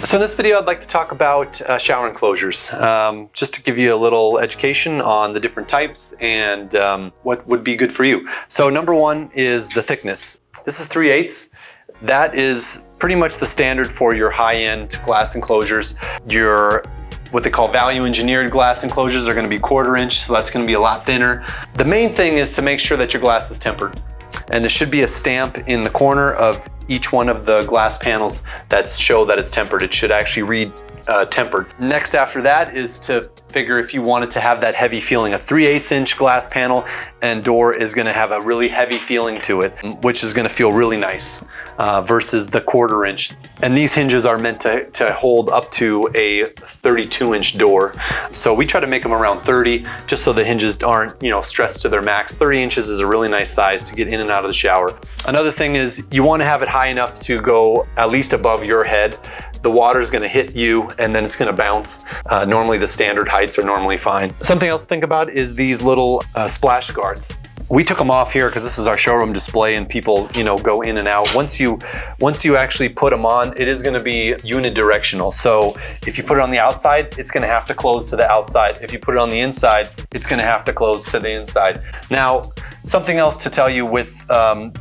So in this video, I'd like to talk about shower enclosures, just to give you a little education on the different types and what would be good for you. So number one is the thickness. This is 3/8. That is pretty much the standard for your high-end glass enclosures. Your what they call value engineered glass enclosures are going to be 1/4 inch, so that's going to be a lot thinner. The main thing is to make sure that your glass is tempered. And there should be a stamp in the corner of each one of the glass panels that show that it's tempered. It should actually read tempered. Next after that is to figure if you wanted to have that heavy feeling. A 3/8 inch glass panel and door is going to have a really heavy feeling to it, which is going to feel really nice versus the 1/4 inch. And these hinges are meant to hold up to a 32 inch door. So we try to make them around 30 just so the hinges aren't, stressed to their max. 30 inches is a really nice size to get in and out of the shower. Another thing is you want to have it high enough to go at least above your head. The water is going to hit you and then it's going to bounce. Normally the standard heights are normally fine. Something else to think about is these little splash guards. We took them off here because this is our showroom display and people, go in and out. Once you actually put them on, it is going to be unidirectional. So if you put it on the outside, it's going to have to close to the outside. If you put it on the inside, it's going to have to close to the inside. Now, something else to tell you with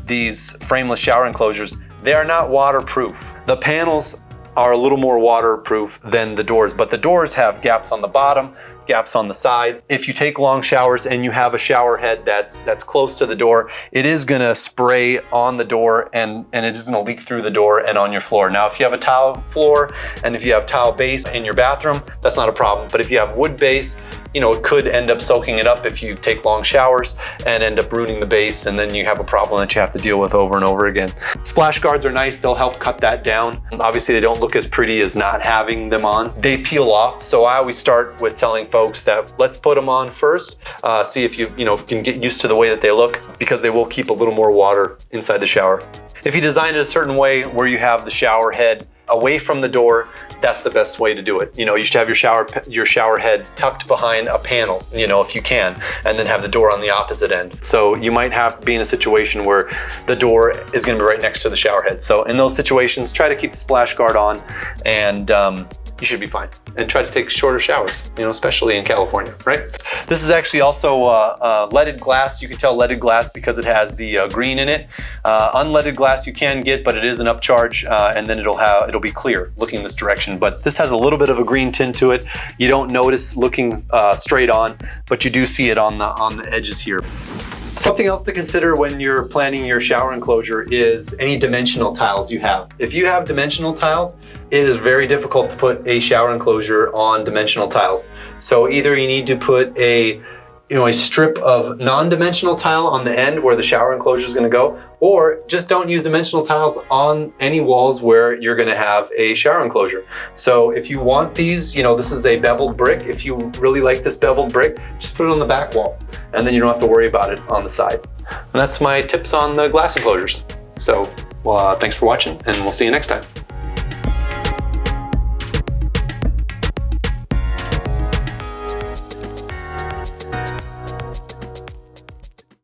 these frameless shower enclosures, they are not waterproof. The panels are a little more waterproof than the doors, but the doors have gaps on the bottom, gaps on the sides. If you take long showers and you have a shower head that's close to the door, it is gonna spray on the door and it is gonna leak through the door and on your floor. Now, if you have a tile floor and if you have tile base in your bathroom, that's not a problem. But if you have wood base, it could end up soaking it up if you take long showers and end up ruining the base, and then you have a problem that you have to deal with over and over again. Splash guards are nice, they'll help cut that down. Obviously they don't look as pretty as not having them on. They peel off, so I always start with telling folks that let's put them on first, see if you can get used to the way that they look, because they will keep a little more water inside the shower. If you design it a certain way where you have the shower head away from the door, that's the best way to do it. You should have your shower head tucked behind a panel, if you can, and then have the door on the opposite end. So you might be in a situation where the door is going to be right next to the shower head. So in those situations, try to keep the splash guard on, and you should be fine. And try to take shorter showers, especially in California, right? This is actually also leaded glass. You can tell leaded glass because it has the green in it. Unleaded glass you can get, but it is an upcharge, and then it'll be clear looking this direction. But this has a little bit of a green tint to it. You don't notice looking straight on, but you do see it on the edges here. Something else to consider when you're planning your shower enclosure is any dimensional tiles you have. If you have dimensional tiles, it is very difficult to put a shower enclosure on dimensional tiles. So either you need to put a strip of non-dimensional tile on the end where the shower enclosure is going to go, or just don't use dimensional tiles on any walls where you're going to have a shower enclosure. So if you want these, this is a beveled brick. If you really like this beveled brick, just put it on the back wall, and then you don't have to worry about it on the side. And that's my tips on the glass enclosures. So, thanks for watching, and we'll see you next time.